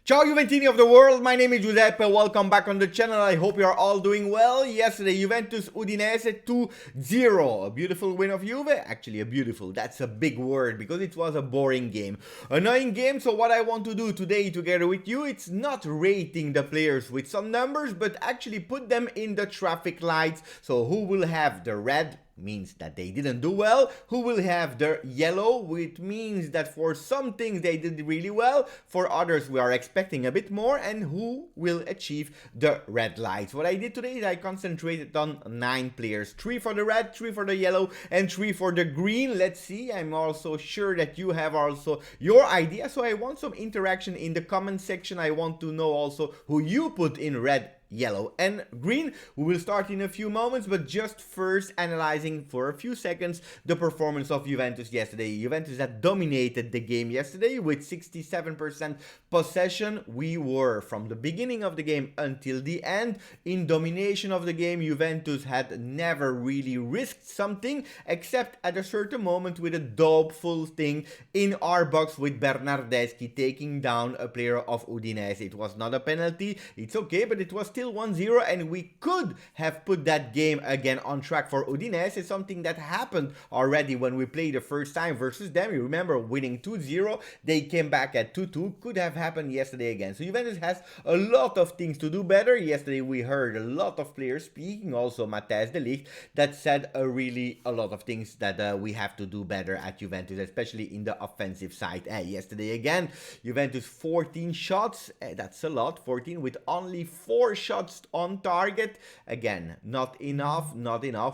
Ciao Juventini of the world, my name is Giuseppe, welcome back on the channel. I hope you are all doing well. Yesterday Juventus Udinese 2-0, a beautiful win of Juve. Actually that's a big word because it was a boring game, annoying game. So what I want to do today together with you, it's not rating the players with some numbers, but actually put them in the traffic lights. So who will have the red means that they didn't do well, who will have the yellow, which means that for some things they did really well, for others we are expecting a bit more, and who will achieve the red lights. What I did today is I concentrated on 9 players, 3 for the red, 3 for the yellow, and 3 for the green. Let's see, I'm also sure that you have also your idea, so I want some interaction in the comment section. I want to know also who you put in red, yellow and green. We will start in a few moments, but just first analyzing for a few seconds the performance of Juventus yesterday. Juventus that dominated the game yesterday with 67% possession. We were from the beginning of the game until the end in domination of the game. Juventus had never really risked something except at a certain moment with a dopeful thing in our box with Bernardeschi taking down a player of Udinese. It was not a penalty, it's okay, but it was still 1-0, and we could have put that game again on track for Udinese, something that happened already when we played the first time versus them. You remember winning 2-0, they came back at 2-2, could have happened yesterday again. So Juventus has a lot of things to do better. Yesterday we heard a lot of players speaking, also Matthijs de Ligt, that said really a lot of things that we have to do better at Juventus, especially in the offensive side. Yesterday again, Juventus 14 shots, that's a lot, 14 with only 4 shots on target. Again, not enough.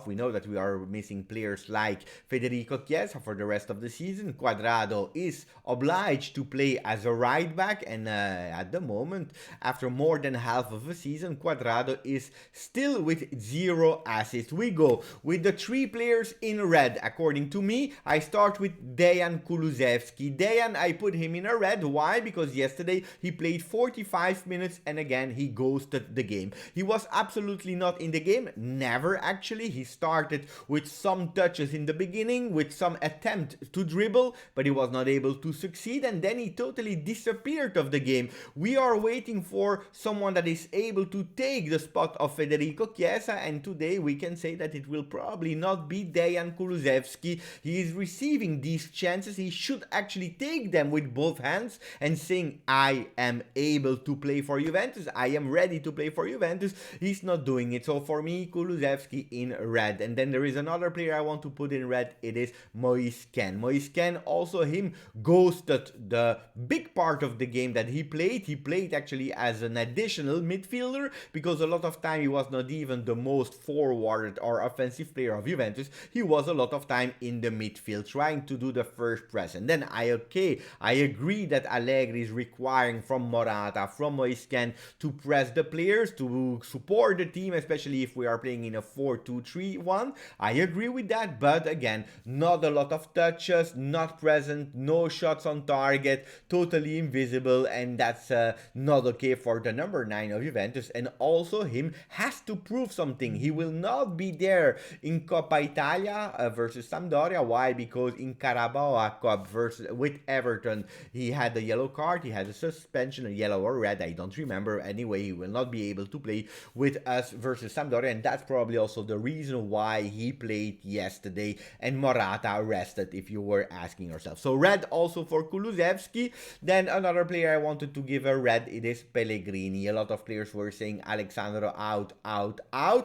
We know that we are missing players like Federico Chiesa for the rest of the season. Cuadrado is obliged to play as a right back, and at the moment, after more than half of a season, Cuadrado is still with 0 assists. We go with the 3 players in red. According to me, I start with Dejan Kulusevski. Dejan, I put him in a red. Why? Because yesterday he played 45 minutes and again he ghosted the game. He was absolutely not in the game, never actually. He started with some touches in the beginning, with some attempt to dribble, but he was not able to succeed, and then he totally disappeared of the game. We are waiting for someone that is able to take the spot of Federico Chiesa, and today we can say that it will probably not be Dejan Kulusevski. He is receiving these chances. He should actually take them with both hands and saying, I am able to play for Juventus, I am ready to play for Juventus. He's not doing it. So for me, Kulusevski in red. And then there is another player I want to put in red. It is Moise Kean. Moise Kean, also him ghosted the big part of the game that he played. He played actually as an additional midfielder because a lot of time he was not even the most forward or offensive player of Juventus. He was a lot of time in the midfield trying to do the first press. And then I agree that Allegri is requiring from Morata, from Moise Kean to press the players, to support the team, especially if we are playing in a 4-2-3-1. I agree with that, but again, not a lot of touches, not present, no shots on target, totally invisible, and that's not okay for the number 9 of Juventus. And also him has to prove something. He will not be there in Coppa Italia versus Sampdoria. Why? Because in Carabao Cup with Everton, he had a yellow card, he had a suspension, a yellow or red, I don't remember. Anyway, he will not be able to play with us versus Sampdoria, and that's probably also the reason why he played yesterday and Morata rested, if you were asking yourself. So red also for Kulusevski. Then another player I wanted to give a red, it is Pellegrini. A lot of players were saying Alexandro out,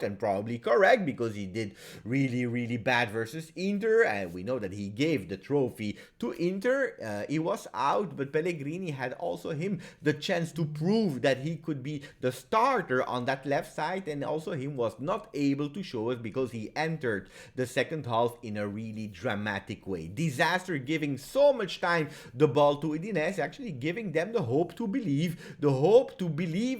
and probably correct because he did really bad versus Inter, and we know that he gave the trophy to Inter. He was out, but Pellegrini had also him the chance to prove that he could be the starter on that left side, and also him was not able to show us because he entered the second half in a really dramatic way. Disaster, giving so much time the ball to Udinese, actually giving them the hope to believe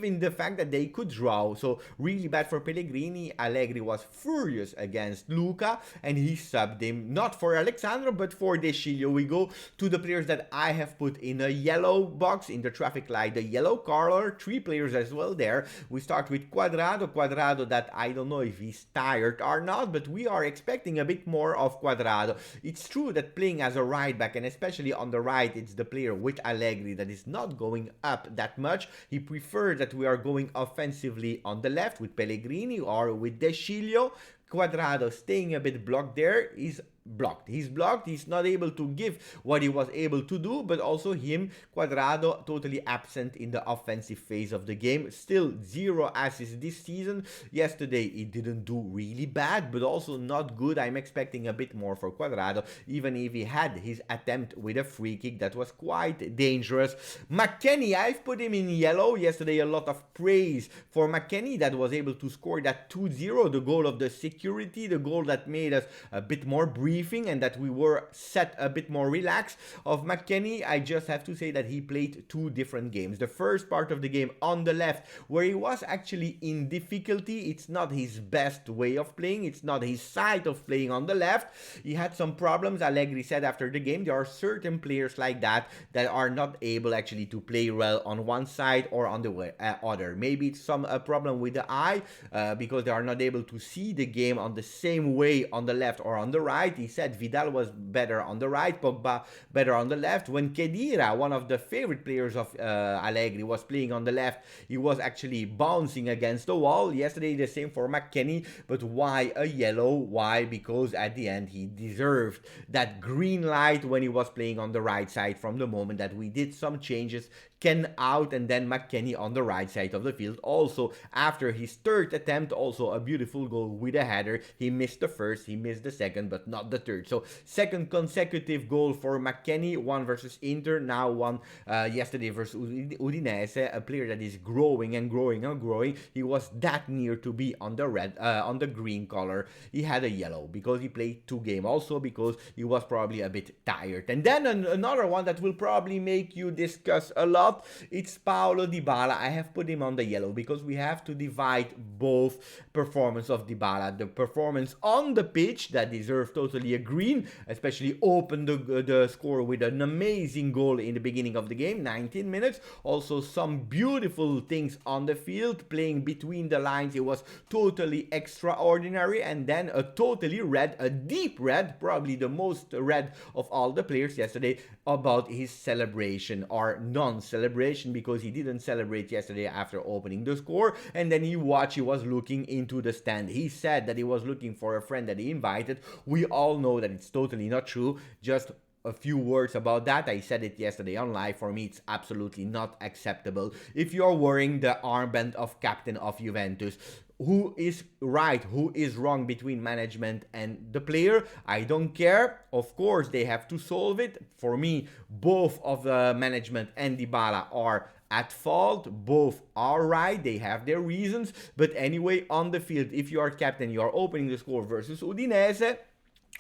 in the fact that they could draw. So really bad for Pellegrini. Allegri was furious against Luca and he subbed him, not for Alexandro but for De Sciglio. We go to the players that I have put in a yellow box in the traffic light, the yellow color, 3 players as well there. We start with Cuadrado that I don't know if he's tired or not, but we are expecting a bit more of Cuadrado. It's true that playing as a right back, and especially on the right, it's the player with Allegri that is not going up that much. He prefers that we are going offensively on the left with Pellegrini or with De Sciglio. Cuadrado staying a bit blocked there is blocked. He's blocked. He's not able to give what he was able to do, but also Cuadrado, totally absent in the offensive phase of the game. Still 0 assists this season. Yesterday, he didn't do really bad, but also not good. I'm expecting a bit more for Cuadrado, even if he had his attempt with a free kick that was quite dangerous. McKennie, I've put him in yellow. Yesterday, a lot of praise for McKennie that was able to score that 2-0, the goal of the security, the goal that made us a bit more breathing and that we were set a bit more relaxed. Of McKennie, I just have to say that he played 2 different games. The first part of the game on the left, where he was actually in difficulty. It's not his best way of playing. It's not his side of playing on the left. He had some problems. Allegri said after the game, there are certain players like that are not able actually to play well on one side or on the other. Maybe it's some problem with the eye because they are not able to see the game on the same way on the left or on the right. He said Vidal was better on the right, Pogba better on the left. When Khedira, one of the favorite players of Allegri, was playing on the left, he was actually bouncing against the wall. Yesterday, the same for McKennie, but why a yellow? Why? Because at the end, he deserved that green light when he was playing on the right side from the moment that we did some changes. Ken out and then McKennie on the right side of the field. Also, after his third attempt, also a beautiful goal with a header. He missed the first, he missed the second, but not the third. So, second consecutive goal for McKennie, one versus Inter, now one yesterday versus Udinese, a player that is growing and growing and growing. He was that near to be on the green color. He had a yellow because he played 2 games. Also because he was probably a bit tired. And then another one that will probably make you discuss a lot. It's Paulo Dybala. I have put him on the yellow because we have to divide both performance of Dybala. The performance on the pitch that deserves totally a green, especially opened the score with an amazing goal in the beginning of the game, 19 minutes. Also some beautiful things on the field, playing between the lines. It was totally extraordinary. And then a totally red, a deep red, probably the most red of all the players yesterday, about his celebration or non-celebration, because he didn't celebrate yesterday after opening the score. And then he was looking into the stand. He said that he was looking for a friend that he invited. We all know that it's totally not true. Just a few words about that. I said it yesterday on live. For me, it's absolutely not acceptable. If you're wearing the armband of captain of Juventus, who is right, who is wrong between management and the player? I don't care. Of course, they have to solve it. For me, both of the management and Dybala are at fault. Both are right. They have their reasons. But anyway, on the field, if you are captain, you are opening the score versus Udinese.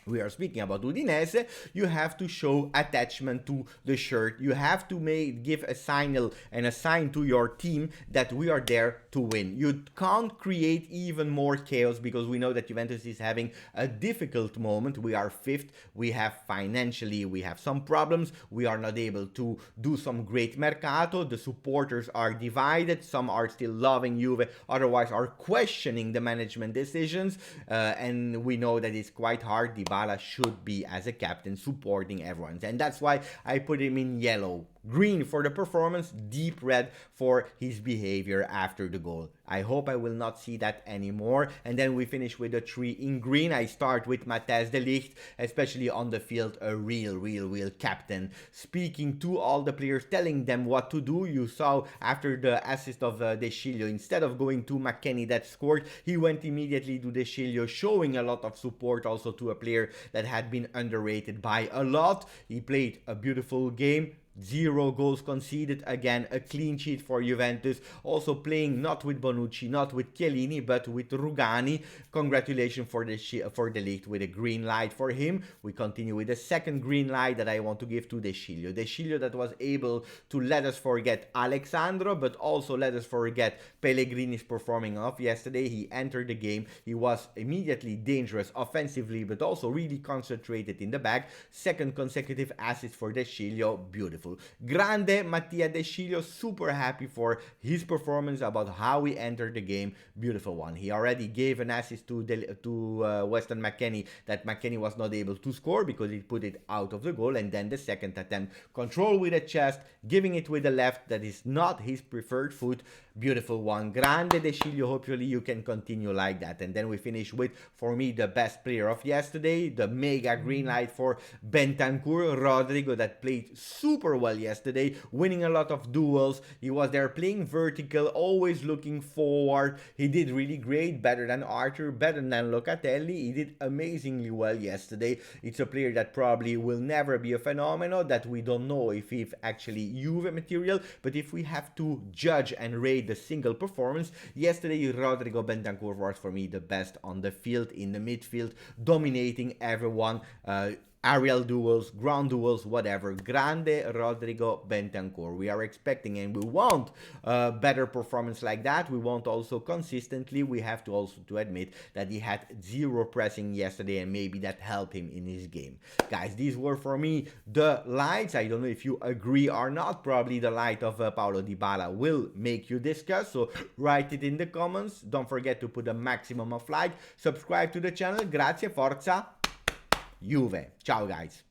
We are speaking about Udinese. You have to show attachment to the shirt. You have to give a signal and a sign to your team that we are there to win. You can't create even more chaos because we know that Juventus is having a difficult moment. We are 5th. We have some problems. We are not able to do some great mercato. The supporters are divided. Some are still loving Juve. Otherwise are questioning the management decisions. And we know that it's quite hard. Dybala should be, as a captain, supporting everyone. And that's why I put him in yellow. Green for the performance, deep red for his behavior after the goal. I hope I will not see that anymore. And then we finish with the 3 in green. I start with Matthijs de Ligt, especially on the field, a real captain. Speaking to all the players, telling them what to do. You saw after the assist of De Sciglio, instead of going to McKennie that scored, he went immediately to De Sciglio, showing a lot of support also to a player that had been underrated by a lot. He played a beautiful game. 0 goals conceded. Again, a clean sheet for Juventus. Also playing not with Bonucci, not with Chiellini, but with Rugani. Congratulations for De Ligt with a green light for him. We continue with the second green light that I want to give to De Sciglio. De Sciglio that was able to let us forget Alexandro, but also let us forget Pellegrini's performing off yesterday. He entered the game. He was immediately dangerous offensively, but also really concentrated in the back. Second consecutive assist for De Sciglio. Beautiful. beautiful. Grande Mattia De Sciglio, super happy for his performance, about how he entered the game. Beautiful one. He already gave an assist to Weston McKennie, that McKennie was not able to score because he put it out of the goal. And then the second attempt, control with the chest, giving it with the left, that is not his preferred foot. Beautiful one. Grande De Sciglio, hopefully you can continue like that. And then we finish with, for me, the best player of yesterday, the mega green light for Bentancur, Rodrigo, that played super well yesterday, winning a lot of duels. He was there playing vertical, always looking forward. He did really great, better than Arthur, better than Locatelli. He did amazingly well yesterday. It's a player that probably will never be a phenomenon, that we don't know if he's actually Juve material, but if we have to judge and rate the single performance, yesterday Rodrigo Bentancur was for me the best on the field, in the midfield, dominating everyone. Aerial duels, ground duels, whatever. Grande Rodrigo Bentancur. We are expecting and we want better performance like that. We want also consistently. We have to also to admit that he had zero pressing yesterday, and maybe that helped him in his game. Guys, these were for me the lights. I don't know if you agree or not. Probably the light of Paulo Dybala will make you discuss, so write it in the comments. Don't forget to put a maximum of like. Subscribe to the channel. Grazie, forza Juve. Ciao guys.